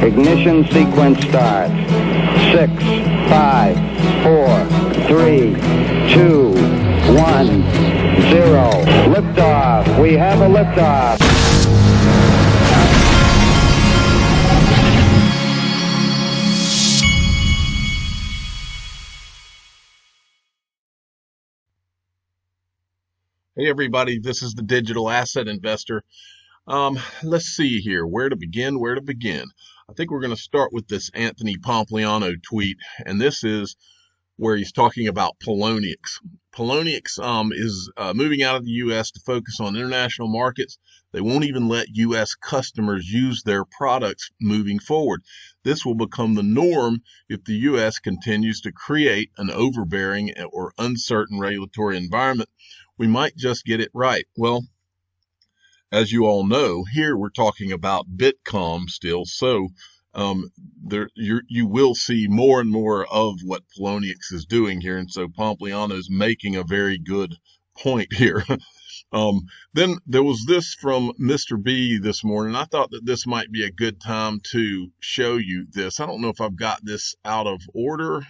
Ignition sequence starts. 6, 5, 4, 3, 2, 1, 0. Liftoff. We have a liftoff. Hey everybody, this is the Digital Asset Investor. Let's see here, where to begin. I think we're going to start with this Anthony Pompliano tweet, and this is where he's talking about Poloniex. Poloniex is moving out of the U.S. to focus on international markets. They won't even let U.S. customers use their products moving forward. This will become the norm if the U.S. continues to create an overbearing or uncertain regulatory environment. We might just get it right. Well, as you all know, here we're talking about Bitcoin still, so you will see more and more of what Poloniex is doing here, and so Pompliano is making a very good point here. Then there was this from Mr. B this morning. I thought that this might be a good time to show you this. I don't know if I've got this out of order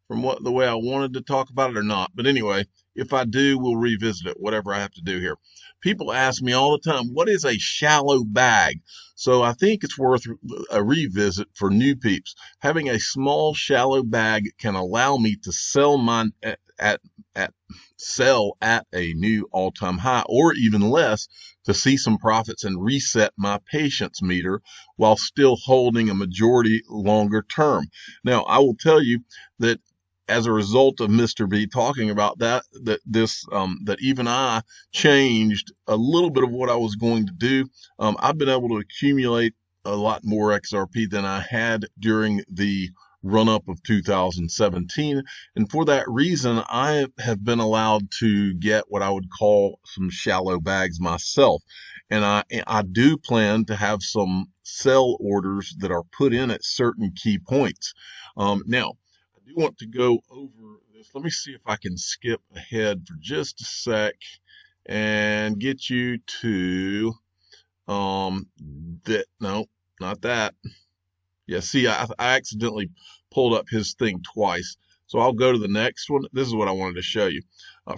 from the way I wanted to talk about it or not, but anyway, if I do, we'll revisit it, whatever I have to do here. People ask me all the time, what is a shallow bag? So I think it's worth a revisit for new peeps. Having a small shallow bag can allow me to sell mine at a new all-time high, or even less, to see some profits and reset my patience meter while still holding a majority longer term. Now, I will tell you that as a result of Mr. B talking about that even I changed a little bit of what I was going to do. I've been able to accumulate a lot more XRP than I had during the run-up of 2017, and for that reason, I have been allowed to get what I would call some shallow bags myself, and I do plan to have some sell orders that are put in at certain key points. Now, I do want to go over this. Let me see if I can skip ahead for just a sec and get you to that. No, not that. Yeah, see, I accidentally pulled up his thing twice. So I'll go to the next one. This is what I wanted to show you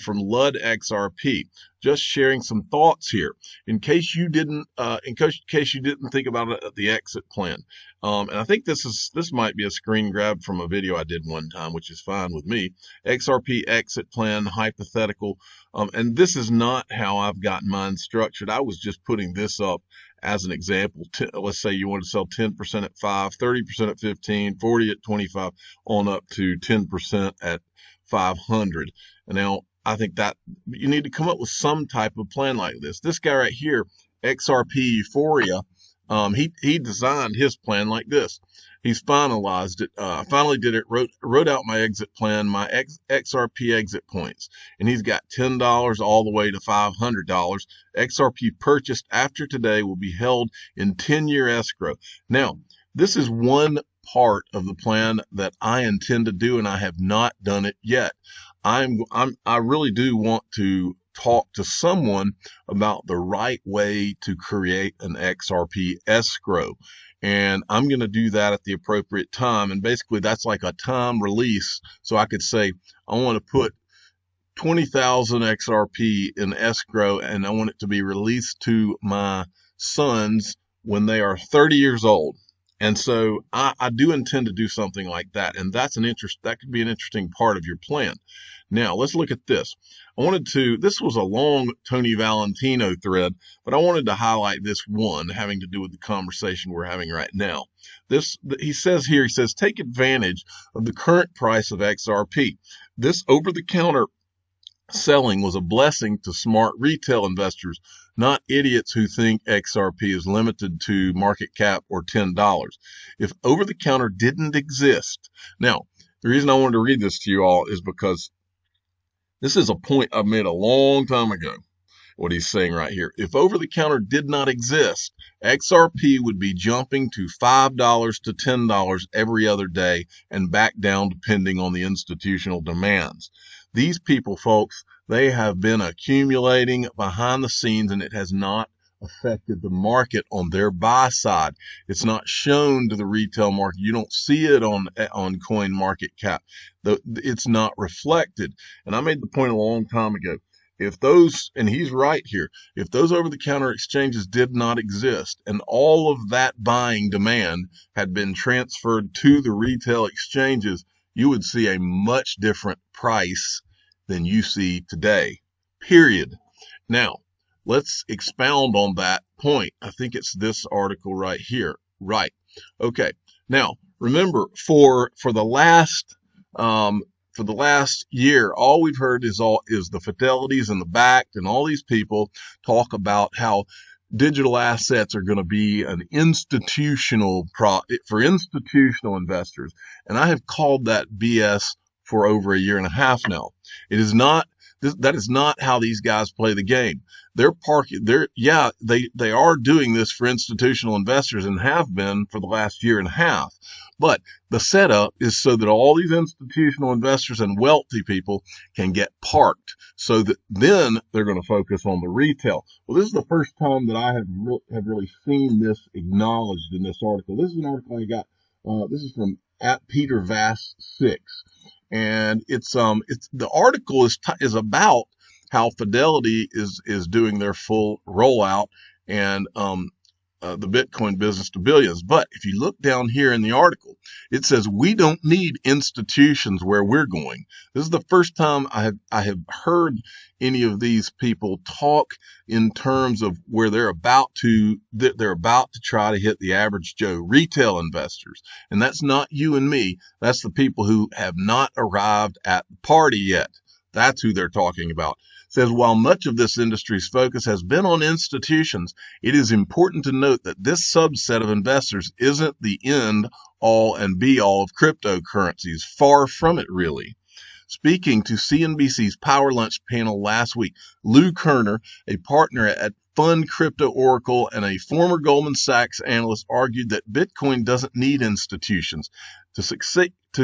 from Lud XRP. Just sharing some thoughts here in case you didn't think about it at the exit plan. And I think this might be a screen grab from a video I did one time, which is fine with me. XRP exit plan hypothetical. And this is not how I've got mine structured. I was just putting this up as an example. Let's say you want to sell 10% at 5, 30% at 15, 40 at 25, on up to 10% at 500. And now I think that you need to come up with some type of plan like this. This guy right here, XRP Euphoria, he designed his plan like this. He's finalized it. Finally did it. Wrote out my exit plan, my XRP exit points, and he's got $10 all the way to $500. XRP purchased after today will be held in 10-year escrow. Now, this is one part of the plan that I intend to do, and I have not done it yet. I really do want to talk to someone about the right way to create an XRP escrow. And I'm going to do that at the appropriate time. And basically that's like a time release. So I could say, I want to put 20,000 XRP in escrow, and I want it to be released to my sons when they are 30 years old. And so I do intend to do something like that. And that could be an interesting part of your plan. Now, let's look at this. This was a long Tony Valentino thread, but I wanted to highlight this one having to do with the conversation we're having right now. He says, take advantage of the current price of XRP. This over-the-counter selling was a blessing to smart retail investors, not idiots who think XRP is limited to market cap or $10. If over-the-counter didn't exist. Now, the reason I wanted to read this to you all is because this is a point I made a long time ago, what he's saying right here. If over-the-counter did not exist, XRP would be jumping to $5 to $10 every other day and back down depending on the institutional demands. These people, folks, they have been accumulating behind the scenes, and it has not affected the market on their buy side. It's not shown to the retail market. You don't see it on coin market cap. It's not reflected. And I made the point a long time ago. If those, and he's right here, if those over-the-counter exchanges did not exist and all of that buying demand had been transferred to the retail exchanges, you would see a much different price than you see today, period. Now, let's expound on that point. I think it's this article right here. Right. Okay. Now, remember, for the last year, all we've heard is the Fidelities and the Backed and all these people talk about how digital assets are going to be an for institutional investors. And I have called that BS for over a year and a half now. It is not, that is not how these guys play the game. They are doing this for institutional investors and have been for the last year and a half. But the setup is so that all these institutional investors and wealthy people can get parked, so that then they're going to focus on the retail. Well, this is the first time that I have really seen this acknowledged in this article. This is an article I got. This is from @PeterVass6, and it's the article is about how Fidelity is doing their full rollout and the Bitcoin business to billions. But if you look down here in the article, it says we don't need institutions where we're going. This is the first time I have heard any of these people talk in terms of where they're about to try to hit the average Joe retail investors. And that's not you and me. That's the people who have not arrived at the party yet. That's who they're talking about. It says, while much of this industry's focus has been on institutions, it is important to note that this subset of investors isn't the end all and be all of cryptocurrencies. Far from it, really. Speaking to CNBC's Power Lunch panel last week, Lou Kerner, a partner at Fund Crypto Oracle and a former Goldman Sachs analyst, argued that Bitcoin doesn't need institutions to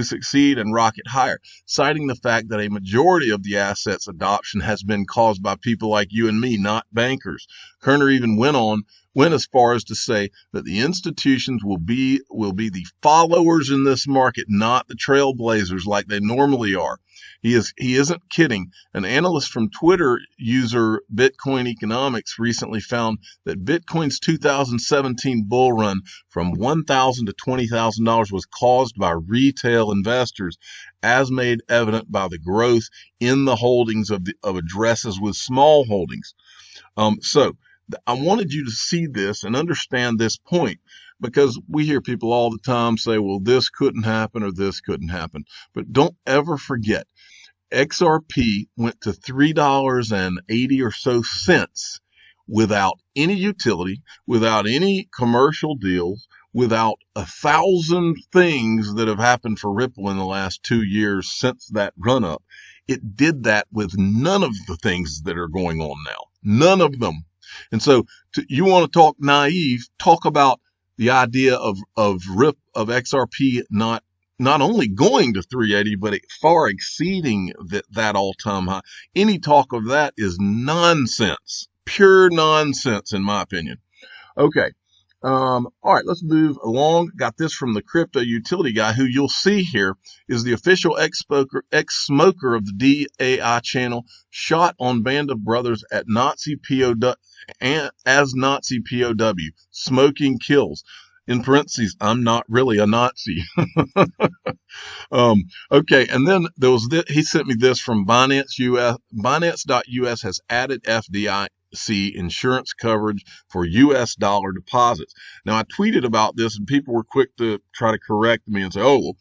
succeed and rocket higher, citing the fact that a majority of the asset's adoption has been caused by people like you and me, not bankers. Kerner even went as far as to say that the institutions will be the followers in this market, not the trailblazers like they normally are. He isn't kidding. An analyst from Twitter user Bitcoin Economics recently found that Bitcoin's 2017 bull run from $1,000 to $20,000 was caused by retail investors, as made evident by the growth in the holdings of addresses with small holdings. So I wanted you to see this and understand this point, because we hear people all the time say, well, this couldn't happen or this couldn't happen. But don't ever forget, XRP went to $3.80 or so without any utility, without any commercial deals, without 1,000 things that have happened for Ripple in the last 2 years since that run up. It did that with none of the things that are going on now. None of them. And so you want to talk naive, talk about the idea of XRP not only going to 380, but far exceeding that all-time high. Any talk of that is nonsense, pure nonsense, in my opinion. Okay. All right, let's move along. Got this from the Crypto Utility Guy, who you'll see here is the official ex-smoker of the DAI channel, shot on Band of Brothers at Nazi POW, smoking kills. In parentheses, I'm not really a Nazi. Okay, and then there was he sent me this from Binance US. Binance.us has added FDIC insurance coverage for US dollar deposits. Now, I tweeted about this and people were quick to try to correct me and say, oh, well,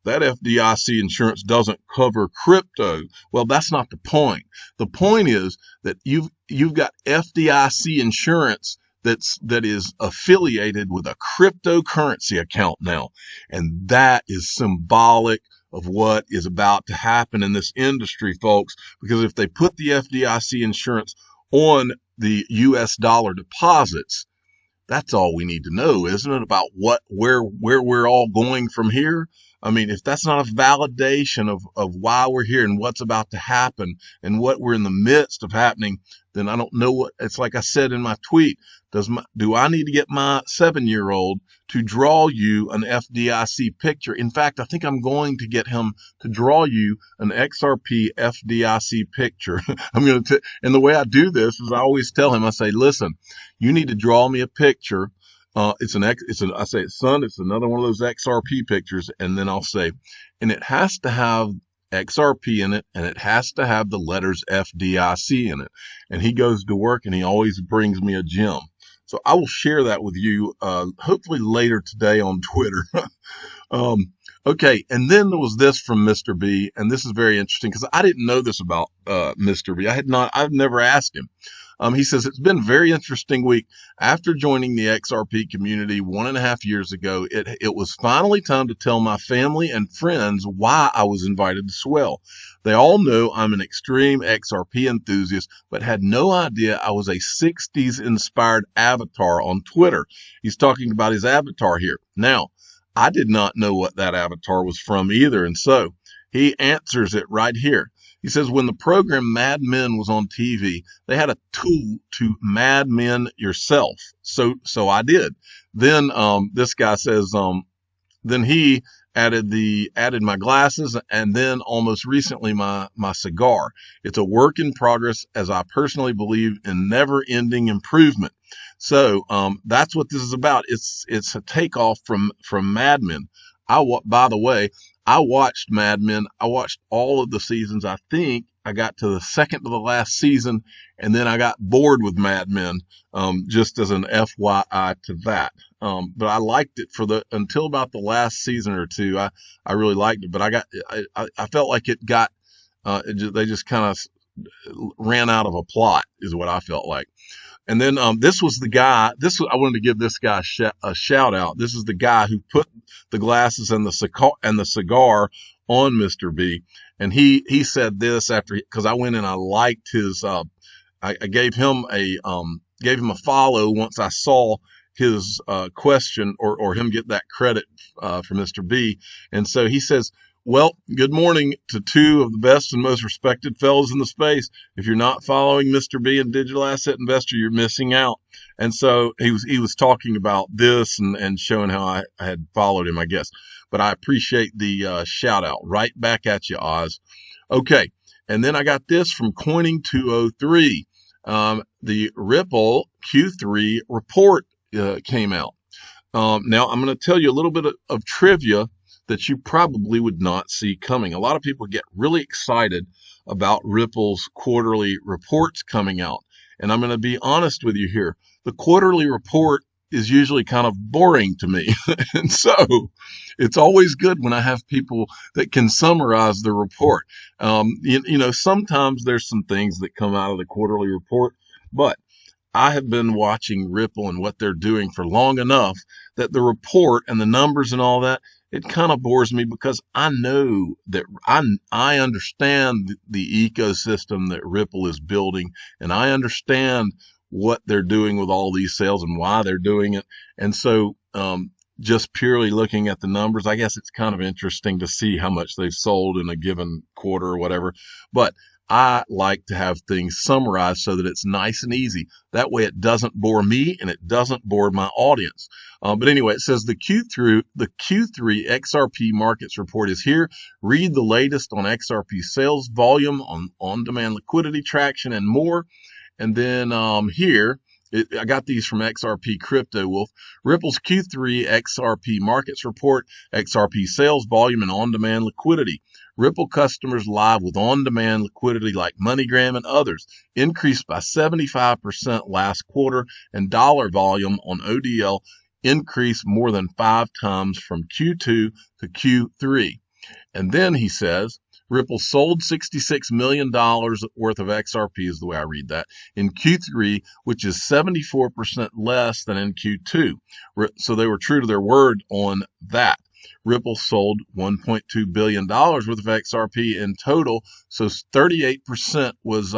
that FDIC insurance doesn't cover crypto. Well, that's not the point. The point is that you've got FDIC insurance that is affiliated with a cryptocurrency account now. And that is symbolic of what is about to happen in this industry, folks, because if they put the FDIC insurance on the US dollar deposits, that's all we need to know, isn't it? About where we're all going from here. I mean, if that's not a validation of why we're here and what's about to happen and what we're in the midst of happening, then I don't know what it's like. I said in my tweet, do I need to get my 7-year-old to draw you an FDIC picture? In fact, I think I'm going to get him to draw you an XRP FDIC picture. And the way I do this is I always tell him, I say, listen, you need to draw me a picture. I say, son, it's another one of those XRP pictures. And then I'll say, and it has to have XRP in it, and it has to have the letters FDIC in it. And he goes to work and he always brings me a gem. So I will share that with you, hopefully later today on Twitter. Okay. And then there was this from Mr. B, and this is very interesting because I didn't know this about, Mr. B. I've never asked him. He says, it's been a very interesting week. After joining the XRP community 1.5 years ago, it was finally time to tell my family and friends why I was invited to Swell. They all know I'm an extreme XRP enthusiast, but had no idea I was a 60s inspired avatar on Twitter. He's talking about his avatar here. Now, I did not know what that avatar was from either, and so he answers it right here. He says, when the program Mad Men was on TV, they had a tool to Mad Men yourself. So I did. Then this guy says, then he added my glasses, and then almost recently my cigar. It's a work in progress, as I personally believe in never-ending improvement. So that's what this is about. It's a takeoff from Mad Men. By the way, I watched Mad Men. I watched all of the seasons. I think I got to the second to the last season, and then I got bored with Mad Men, just as an FYI to that. But I liked it until about the last season or two. I really liked it, but I felt like it got, they just kind of ran out of a plot is what I felt like. And then this was the guy. I wanted to give this guy a shout out. This is the guy who put the glasses and the cigar on Mr. B. And he said this because I went and I liked his. I gave him a follow once I saw his question or him get that credit for Mr. B. And so he says, well, good morning to two of the best and most respected fellows in the space. If you're not following Mr. B and Digital Asset Investor, you're missing out. And so he was talking about this and showing how I had followed him, I guess. But I appreciate the shout out. Right back at you, Oz. Okay. And then I got this from Coining 203. The Ripple Q3 report came out. Now I'm going to tell you a little bit of trivia that you probably would not see coming. A lot of people get really excited about Ripple's quarterly reports coming out. And I'm going to be honest with you here. The quarterly report is usually kind of boring to me. And so it's always good when I have people that can summarize the report. Sometimes there's some things that come out of the quarterly report, but I have been watching Ripple and what they're doing for long enough that the report and the numbers and all that, it kind of bores me because I know that I understand the ecosystem that Ripple is building, and I understand what they're doing with all these sales and why they're doing it. And so just purely looking at the numbers, I guess it's kind of interesting to see how much they've sold in a given quarter or whatever. But I like to have things summarized so that it's nice and easy. That way it doesn't bore me and it doesn't bore my audience. But anyway, it says the Q3 XRP markets report is here. Read the latest on XRP sales volume, on-demand liquidity traction, and more. And then here, I got these from XRP Crypto Wolf. Ripple's Q3 XRP markets report, XRP sales volume, and on-demand liquidity. Ripple customers live with on-demand liquidity like MoneyGram and others increased by 75% last quarter, and dollar volume on ODL increased more than 5 times from Q2 to Q3. And then he says, Ripple sold $66 million worth of XRP, is the way I read that, in Q3, which is 74% less than in Q2. So they were true to their word on that. Ripple sold $1.2 billion worth of XRP in total, so 38% was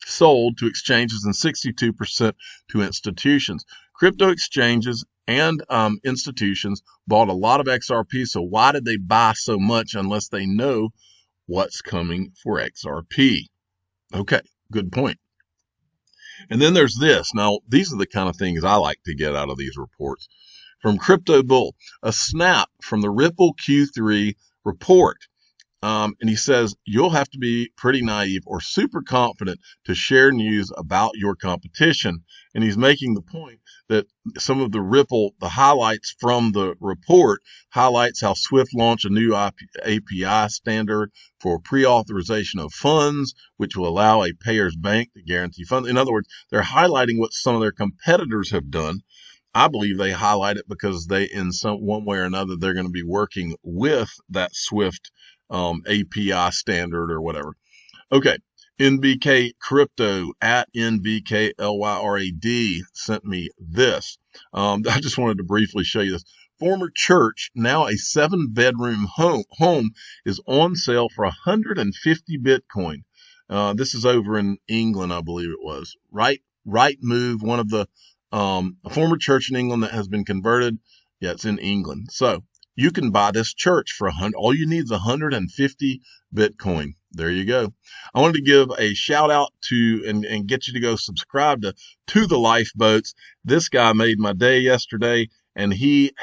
sold to exchanges and 62% to institutions. Crypto exchanges and institutions bought a lot of XRP. So why did they buy so much unless they know what's coming for XRP? Okay, good point. And then there's this. Now, these are the kind of things I like to get out of these reports. From Crypto Bull, a snap from the Ripple Q3 report. And he says, you'll have to be pretty naive or super confident to share news about your competition. And he's making the point that some of the Ripple, the highlights from the report, highlights how Swift launched a new API standard for pre-authorization of funds, which will allow a payer's bank to guarantee funds. In other words, they're highlighting what some of their competitors have done. I believe they highlight it because they, in some one way or another, they're going to be working with that Swift API standard or whatever. Okay, NBK Crypto at NBKLYRAD sent me this. I just wanted to briefly show you this. Former church, now a 7-bedroom home, is on sale for 150 Bitcoin. This is over in England, I believe it was. Right Move, one of the a former church in England that has been converted. Yeah, it's in England. So you can buy this church for all you need is 150 Bitcoin. There you go. I wanted to give a shout out to and get you to go subscribe to the Lifeboats. This guy made my day yesterday, and he,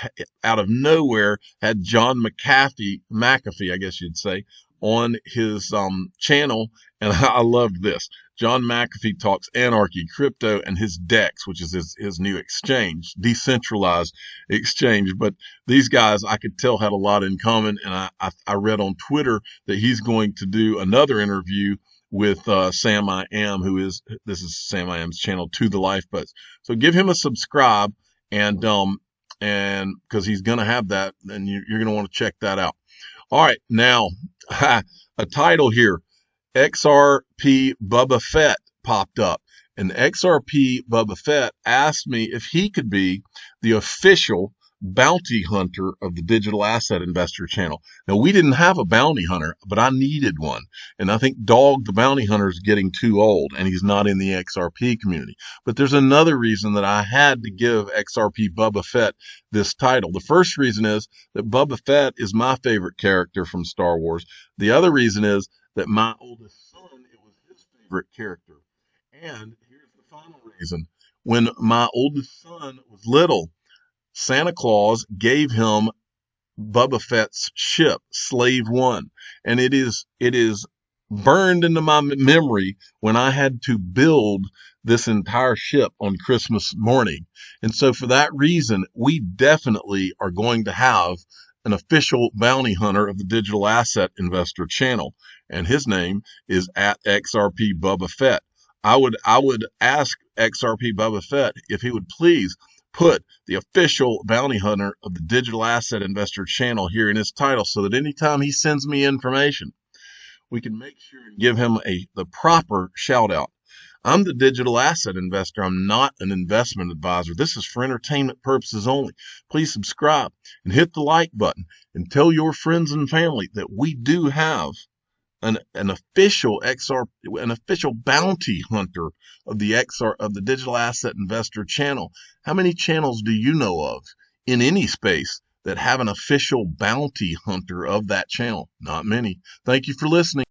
out of nowhere, had John McAfee, I guess you'd say, on his channel, and I loved this. John McAfee talks anarchy, crypto, and his DEX, which is his new exchange, decentralized exchange. But these guys, I could tell, had a lot in common, and I read on Twitter that he's going to do another interview with Sam I Am, this is Sam I Am's channel, To the Lifeboats. So give him a subscribe, and because he's going to have that, and you're going to want to check that out. All right, now a title here. XRP Bubba Fett popped up, and XRP Bubba Fett asked me if he could be the official bounty hunter of the Digital Asset Investor channel. Now, we didn't have a bounty hunter, but I needed one, and I think Dog the bounty hunter is getting too old, and he's not in the XRP community. But there's another reason that I had to give XRP Bubba Fett this title. The first reason is that Bubba Fett is my favorite character from Star Wars. The other reason is that my oldest son, it was his favorite character. And here's the final reason. When my oldest son was little, Santa Claus gave him Bubba Fett's ship, Slave One. And it is burned into my memory when I had to build this entire ship on Christmas morning. And so for that reason, we definitely are going to have an official bounty hunter of the Digital Asset Investor channel, and his name is at XRP Bubba Fett. I would ask XRP Bubba Fett if he would please put the official bounty hunter of the Digital Asset Investor channel here in his title, so that anytime he sends me information, we can make sure and give him the proper shout out. I'm the digital asset investor. I'm not an investment advisor. This is for entertainment purposes only. Please subscribe and hit the like button and tell your friends and family that we do have an official bounty hunter of the Digital Asset Investor channel. How many channels do you know of in any space that have an official bounty hunter of that channel? Not many. Thank you for listening.